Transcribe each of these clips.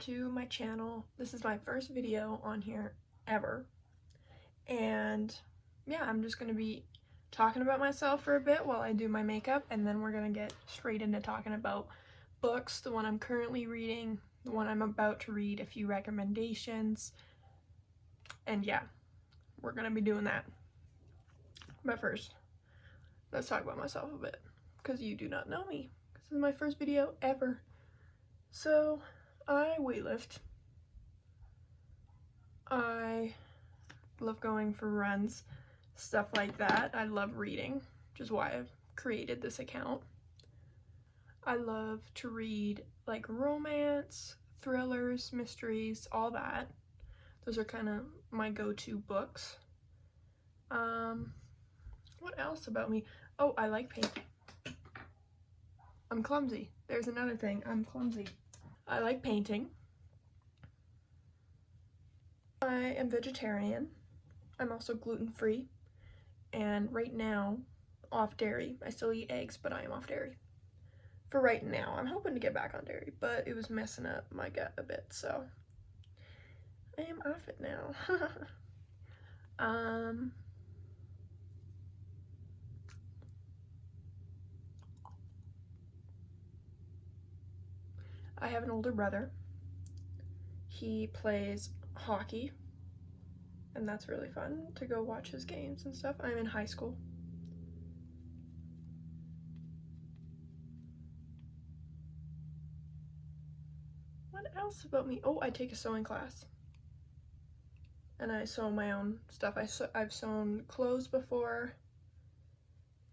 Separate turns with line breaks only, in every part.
to my channel. This is my first video on here ever, and yeah, I'm just gonna be talking about myself for a bit while I do my makeup, and then we're gonna get straight into talking about books, the one I'm currently reading, the one I'm about to read, a few recommendations, and yeah, we're gonna be doing that. But first, let's talk about myself a bit, because you do not know me. This is my first video ever. So, I weightlift. I love going for runs, stuff like that. I love reading, which is why I've created this account. I love to read like romance, thrillers, mysteries, all that. Those are kind of my go-to books. What else about me? Oh, I like painting. I'm clumsy. There's another thing. I'm clumsy. I like painting. I am vegetarian. I'm also gluten-free. And right now, off dairy. I still eat eggs, but I am off dairy. For right now. I'm hoping to get back on dairy, but it was messing up my gut a bit, so I am off it now. I have an older brother. He plays hockey, and that's really fun to go watch his games and stuff. I'm in high school. What else about me? Oh, I take a sewing class. And I sew my own stuff. I've sewn clothes before,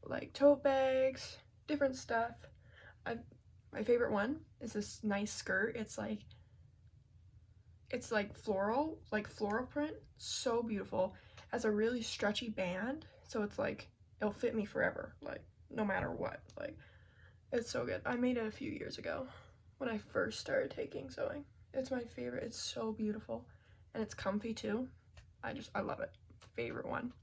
like tote bags, different stuff. My favorite one is this nice skirt. It's like floral print. So beautiful. Has a really stretchy band, so it's like it'll fit me forever, like no matter what. Like it's so good. I made it a few years ago when I first started taking sewing. It's my favorite. It's so beautiful, and it's comfy too. I love it. Favorite one.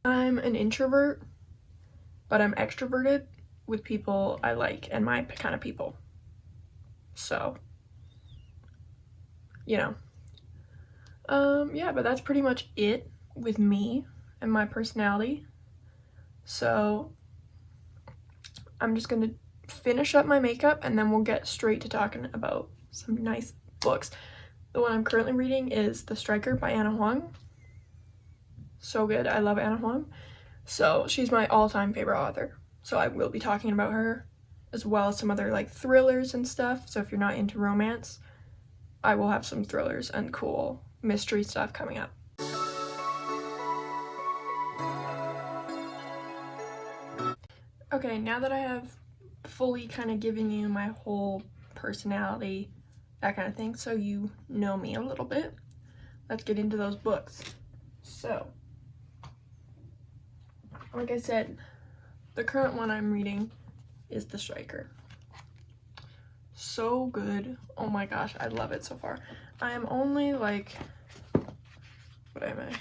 I'm an introvert, but I'm extroverted with people I like and my kind of people. So, you know. Yeah, but that's pretty much it with me and my personality. So, I'm just gonna finish up my makeup and then we'll get straight to talking about some nice books. The one I'm currently reading is The Striker by Ana Huang. So good. I love Ana Huang. So she's my all-time favorite author. So I will be talking about her as well as some other like thrillers and stuff. So if you're not into romance, I will have some thrillers and cool mystery stuff coming up. Okay, now that I have fully kind of given you my whole personality, that kind of thing, so you know me a little bit, let's get into those books. So, like I said, the current one I'm reading is The Striker. So good. Oh my gosh, I love it so far. I am only like, what am I?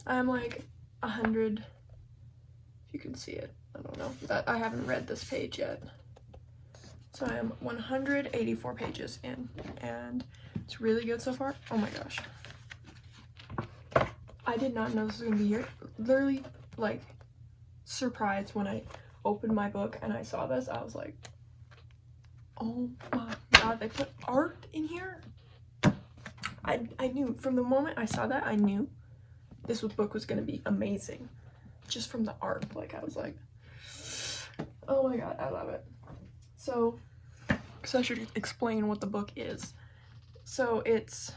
I'm like 100, if you can see it, I don't know, that I haven't read this page yet. So I am 184 pages in, and it's really good so far. Oh my gosh. I did not know this was gonna be here. Literally, like, surprised when I opened my book and I saw this. I was like, oh my god, they put art in here? I knew, from the moment I saw that, I knew this book was gonna be amazing. Just from the art, like, I was like, oh my god, I love it. So I should explain what the book is. So it's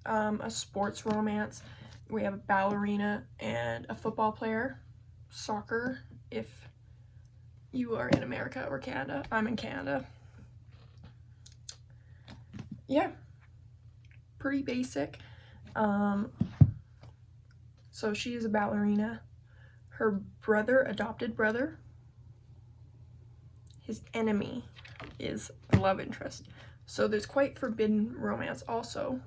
a sports romance. We have a ballerina and a football player. Soccer, if you are in America or Canada. I'm in Canada. Yeah, pretty basic. So she is a ballerina. Her brother, adopted brother, his enemy is the love interest. So there's quite forbidden romance also.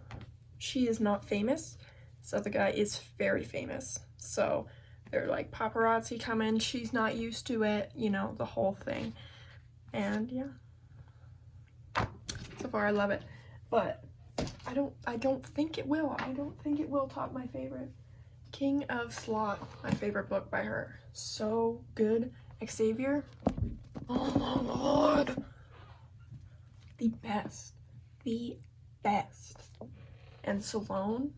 She is not famous. This other guy is very famous. So they're like paparazzi coming. She's not used to it, you know, the whole thing. And yeah. So far I love it. But I don't think it will. I don't think it will top my favorite. King of Sloth, my favorite book by her. So good. Xavier. Oh my god. The best. The best. And Sloane.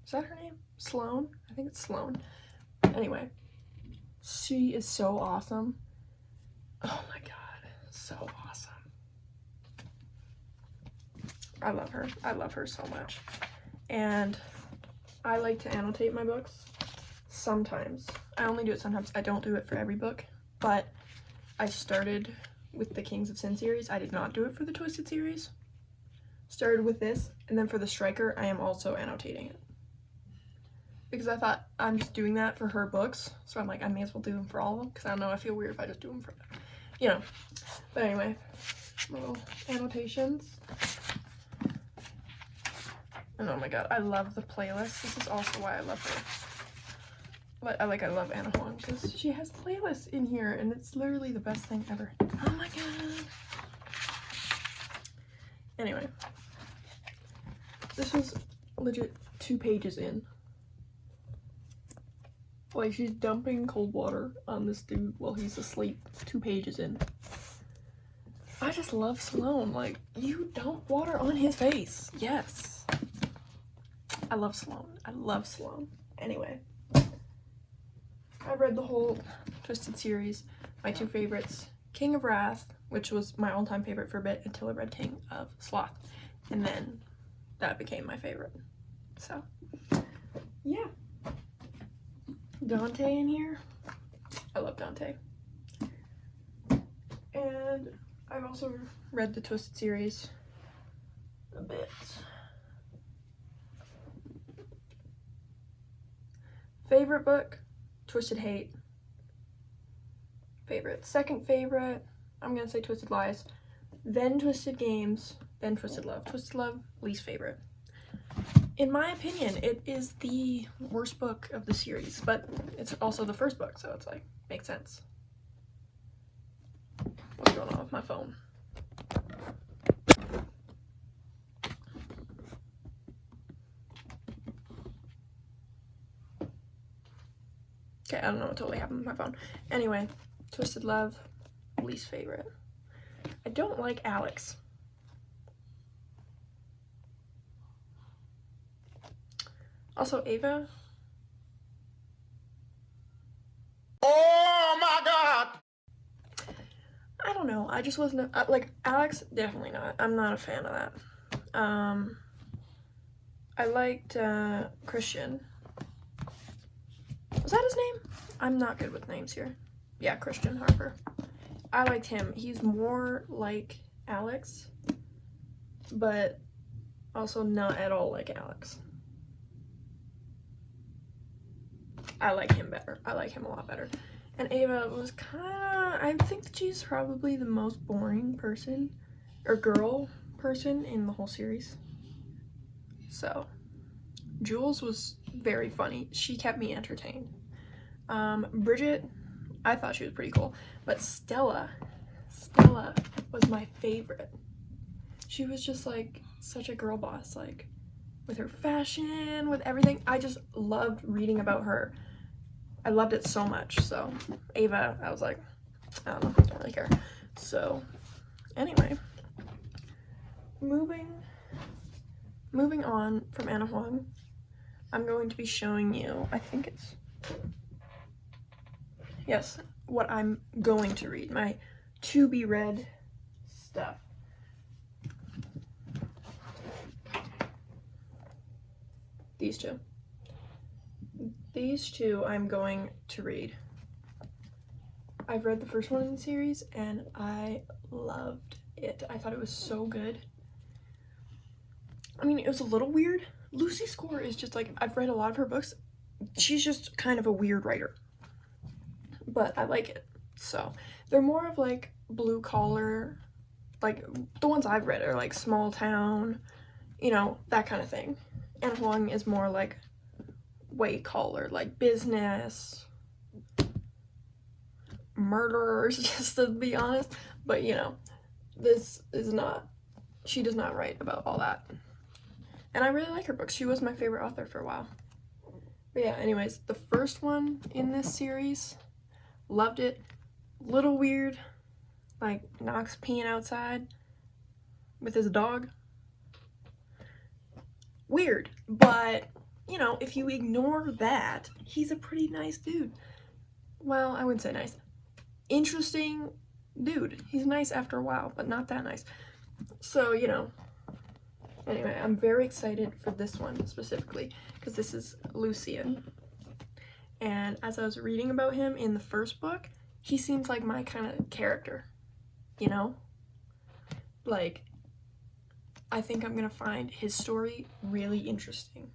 Is that her name? Sloane? I think it's Sloane. Anyway. She is so awesome. Oh my god. So awesome. I love her. I love her so much. And I like to annotate my books sometimes. I only do it sometimes. I don't do it for every book, but I started with the Kings of Sin series. I did not do it for the Twisted series. Started with this, and then for the Striker, I am also annotating it. Because I thought I'm just doing that for her books, so I'm like, I may as well do them for all of them, because I don't know, I feel weird if I just do them for, you know. But anyway, little annotations. And oh my god, I love the playlist. This is also why I love her. But I love Ana Huang because she has playlists in here and it's literally the best thing ever. Oh my god. Anyway. This was legit 2 pages in. Like, she's dumping cold water on this dude while he's asleep 2 pages in. I just love Sloane. Like, you dump water on his face. Yes. I love Sloane. I love Sloane. Anyway. I read the whole Twisted series. My 2 favorites. King of Wrath, which was my all-time favorite for a bit until I read King of Sloth. And then that became my favorite. So, yeah. Dante in here. I love Dante. And I've also read the Twisted series a bit. Favorite book, Twisted Hate. Favorite. Second favorite, I'm gonna say Twisted Lies. Then Twisted Games. Then Twisted Love. Twisted Love, least favorite. In my opinion, it is the worst book of the series, but it's also the first book, so it's like, makes sense. What's going on with my phone? Okay, I don't know what totally happened with my phone. Anyway, Twisted Love, least favorite. I don't like Alex. Also, Ava.
Oh my god!
I don't know. I just wasn't like Alex. Definitely not. I'm not a fan of that. I liked Christian. Was that his name? I'm not good with names here. Yeah, Christian Harper. I liked him. He's more like Alex, but also not at all like Alex. I like him better. I like him a lot better. And Ava was kind of, I think that she's probably the most boring person, or girl person in the whole series. So, Jules was very funny. She kept me entertained. Bridget, I thought she was pretty cool. But Stella was my favorite. She was just like such a girl boss, like with her fashion, with everything. I just loved reading about her. I loved it so much. So Ava, I was like, I don't know, I don't really care. So anyway, moving on from Ana Huang, I'm going to be showing you, I think it's, yes, what I'm going to read, my to be read stuff. These two. These two I'm going to read. I've read the first one in the series and I loved it. I thought it was so good. I mean, it was a little weird. Lucy Score is just like, I've read a lot of her books. She's just kind of a weird writer. But I like it. So, they're more of like blue collar like the ones I've read are like small town, you know, that kind of thing. Anna Huang is more like white collar, like business, murderers, just to be honest. But you know, this is not, she does not write about all that. And I really like her books. She was my favorite author for a while. But yeah, anyways, the first one in this series, loved it. Little weird, like Knox peeing outside with his dog. Weird, but you know, if you ignore that, he's a pretty nice dude. Well, I wouldn't say nice. Interesting dude. He's nice after a while, but not that nice. So, you know, anyway, I'm very excited for this one specifically because this is Lucian. And as I was reading about him in the first book, he seems like my kind of character, you know? Like, I think I'm gonna find his story really interesting.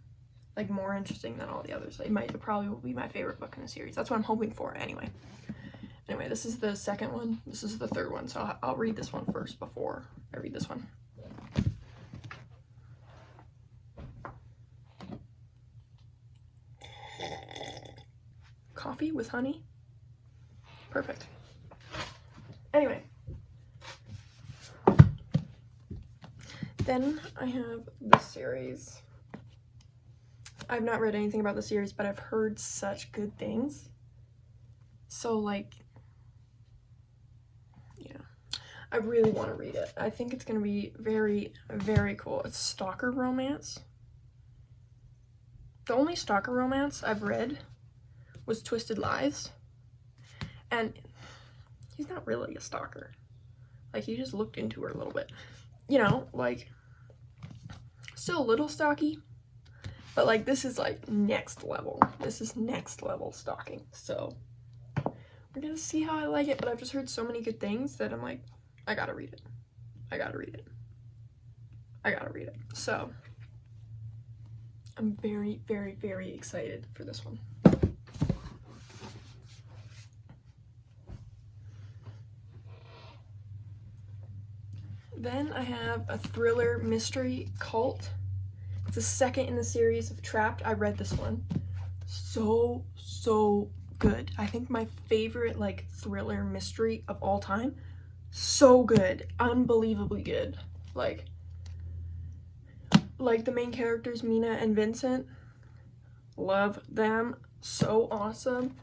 Like, more interesting than all the others. It probably will be my favorite book in the series. That's what I'm hoping for, anyway. Anyway, this is the second one. This is the third one, so I'll read this one first before I read this one. Coffee with honey? Perfect. Anyway. Then I have this series. I've not read anything about the series, but I've heard such good things. So, like, yeah, I really want to read it. I think it's going to be very, very cool. It's stalker romance. The only stalker romance I've read was Twisted Lies. And he's not really a stalker. Like, he just looked into her a little bit. You know, like, still a little stalky. But, like, this is, like, next level. This is next level stalking. So, we're gonna see how I like it. But I've just heard so many good things that I'm like, I gotta read it. I gotta read it. I gotta read it. So, I'm very, very, very excited for this one. Then I have a thriller mystery cult. It's the second in the series of Trapped. I read this one. So good. I think my favorite, like, thriller mystery of all time. So good. Unbelievably good. Like the main characters, Mina and Vincent. Love them. So awesome.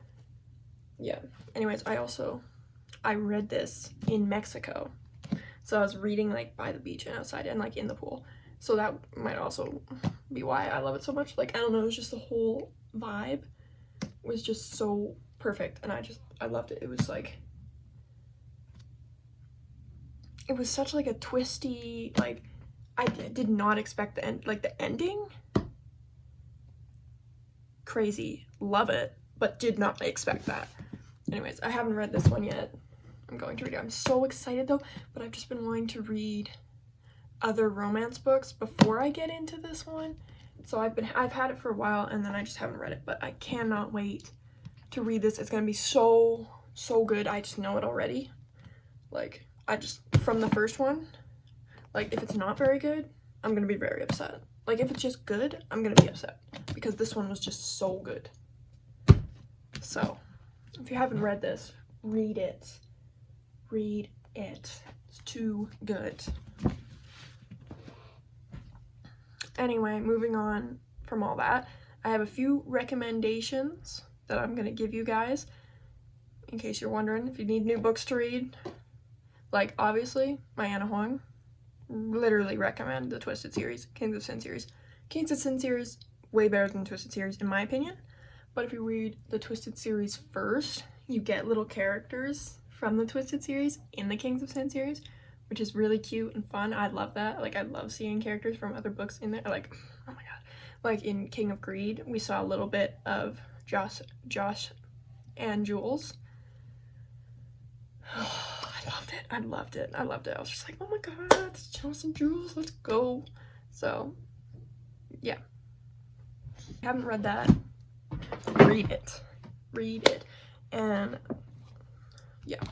Yeah. Anyways, I read this in Mexico. So I was reading, like, by the beach and outside and, like, in the pool. So that might also be why I love it so much. Like, I don't know, it was just the whole vibe was just so perfect. And I loved it. It was, like, it was such, like, a twisty, like, I did not expect the end, like, the ending. Crazy. Love it. But did not expect that. Anyways, I haven't read this one yet. I'm going to read it. I'm so excited though, but I've just been wanting to read other romance books before I get into this one. So I've had it for a while and then I just haven't read it, but I cannot wait to read this. It's gonna be so good. I just know it already. Like, from the first one, like, if it's not very good, I'm gonna be very upset. Like, if it's just good, I'm gonna be upset because this one was just so good. So, if you haven't read this, read it. Read it. It's too good. Anyway, moving on from all that, I have a few recommendations that I'm gonna give you guys in case you're wondering if you need new books to read. Like, obviously, my Anna Huang. Literally recommend the Twisted series, Kings of Sin series. Kings of Sin series, way better than Twisted series in my opinion. But if you read the Twisted series first, you get little characters from the Twisted series in the Kings of Sin series, which is really cute and fun. I love that. Like, I love seeing characters from other books in there. Like, oh my god. Like, in King of Greed, we saw a little bit of Josh and Jules. I loved it. I was just like, oh my god, it's Josh and Jules, let's go. So, yeah. If you haven't read that, read it. And, yeah.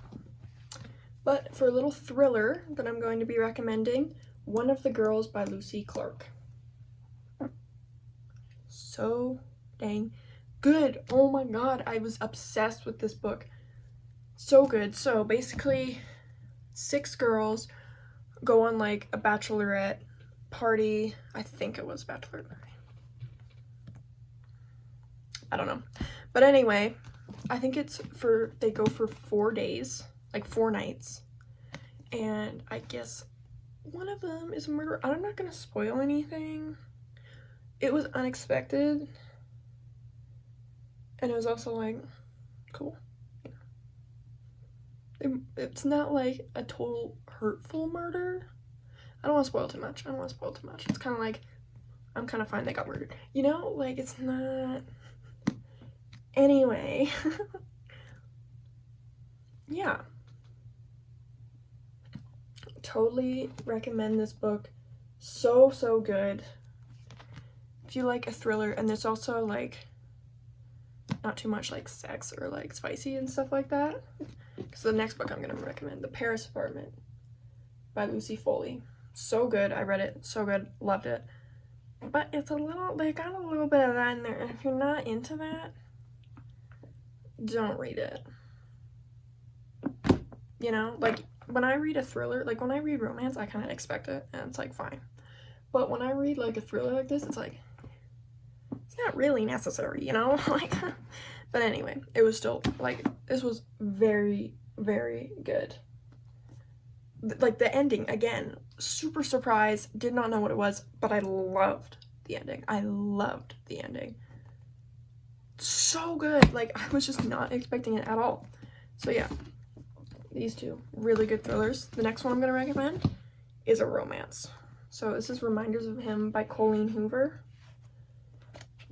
But for a little thriller that I'm going to be recommending, One of the Girls by Lucy Clark. So dang good. Oh my god, I was obsessed with this book. So good. So basically, 6 girls go on like a bachelorette party. I think it was bachelorette party. I don't know. But anyway, I think it's they go for 4 days, like 4 nights. And I guess one of them is a murderer. I'm not gonna spoil anything. It was unexpected. And it was also like, cool. It's not like a total hurtful murder. I don't want to spoil too much. It's kind of like, I'm kind of fine they got murdered. You know, like, it's not... Anyway. Yeah. Totally recommend this book. So, so good. If you like a thriller, and there's also, like, not too much, like, sex or, like, spicy and stuff like that. Because the next book I'm going to recommend, The Paris Apartment by Lucy Foley. So good. I read it. So good. Loved it. But it's a little, they got a little bit of that in there. And if you're not into that, don't read it. You know, like, when I read a thriller, like, when I read romance, I kind of expect it, and it's, like, fine. But when I read, like, a thriller like this, it's, like, it's not really necessary, you know? Like, but anyway, it was still, like, this was very, very good. Like, the ending, again, super surprised, did not know what it was, but I loved the ending. I loved the ending. So good. Like, I was just not expecting it at all. So, yeah. These 2 really good thrillers. The next one I'm going to recommend is a romance. So this is Reminders of Him by Colleen Hoover.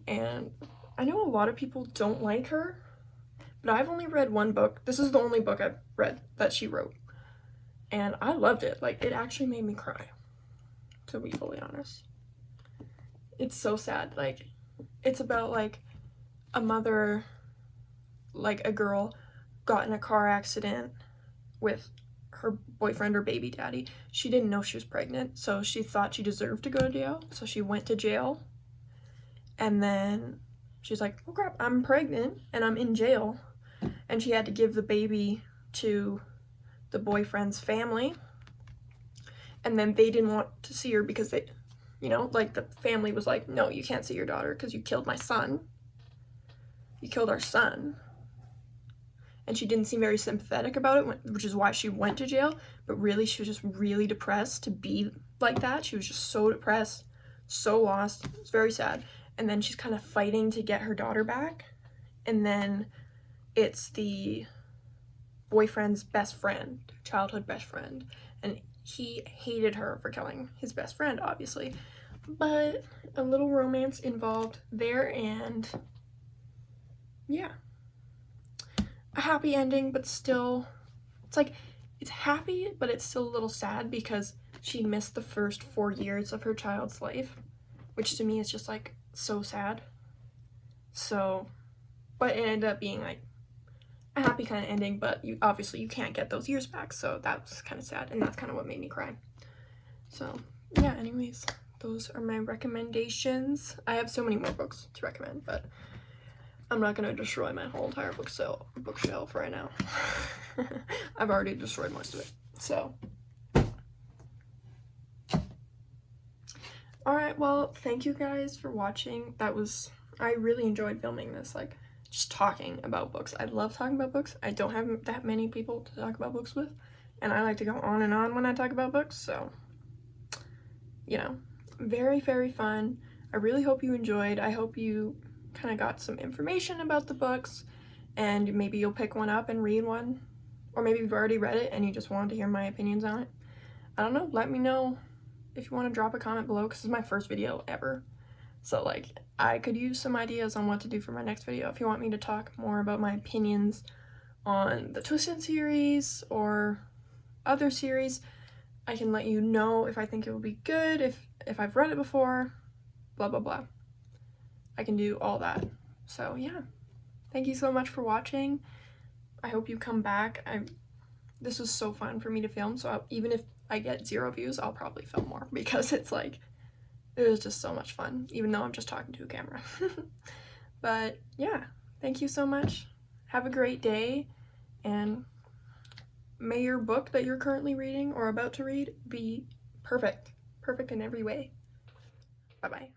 And I know a lot of people don't like her, but I've only read one book. This is the only book I've read that she wrote. And I loved it. Like, it actually made me cry, to be fully honest. It's so sad. Like, it's about, like, a mother, like, a girl got in a car accident with her boyfriend or baby daddy. She didn't know she was pregnant, so she thought she deserved to go to jail, so she went to jail. And then she's like, oh crap, I'm pregnant and I'm in jail. And she had to give the baby to the boyfriend's family. And then they didn't want to see her because they, you know, like, the family was like, no, you can't see your daughter because you killed my son. You killed our son. And she didn't seem very sympathetic about it, which is why she went to jail. But really, she was just really depressed to be like that. She was just so depressed, so lost. It's very sad. And then she's kind of fighting to get her daughter back. And then it's the boyfriend's best friend, childhood best friend. And he hated her for killing his best friend, obviously. But a little romance involved there, and yeah. A happy ending, but still, it's like, it's happy, but it's still a little sad because she missed the first 4 years of her child's life, which to me is just, like, so sad. So, but it ended up being, like, a happy kind of ending, but you can't get those years back, so that was kind of sad, and that's kind of what made me cry. So, yeah, anyways, those are my recommendations. I have so many more books to recommend, but I'm not going to destroy my whole entire bookshelf right now. I've already destroyed most of it. So, alright, well, thank you guys for watching. I really enjoyed filming this, like, just talking about books. I love talking about books. I don't have that many people to talk about books with, and I like to go on and on when I talk about books, so, you know, very, very fun. I really hope you enjoyed. I hope you kind of got some information about the books, and maybe you'll pick one up and read one, or maybe you've already read it and you just wanted to hear my opinions on it. I don't know. Let me know if you want to drop a comment below, because this is my first video ever, so, like, I could use some ideas on what to do for my next video. If you want me to talk more about my opinions on the Twisted series or other series, I can let you know if I think it will be good, if I've read it before, blah blah blah. I can do all that. So, yeah. Thank you so much for watching. I hope you come back. this was so fun for me to film, so even if I get 0 views, I'll probably film more because it's like, it was just so much fun, even though I'm just talking to a camera. But yeah, thank you so much. Have a great day, and may your book that you're currently reading or about to read be perfect. Perfect in every way. Bye-bye.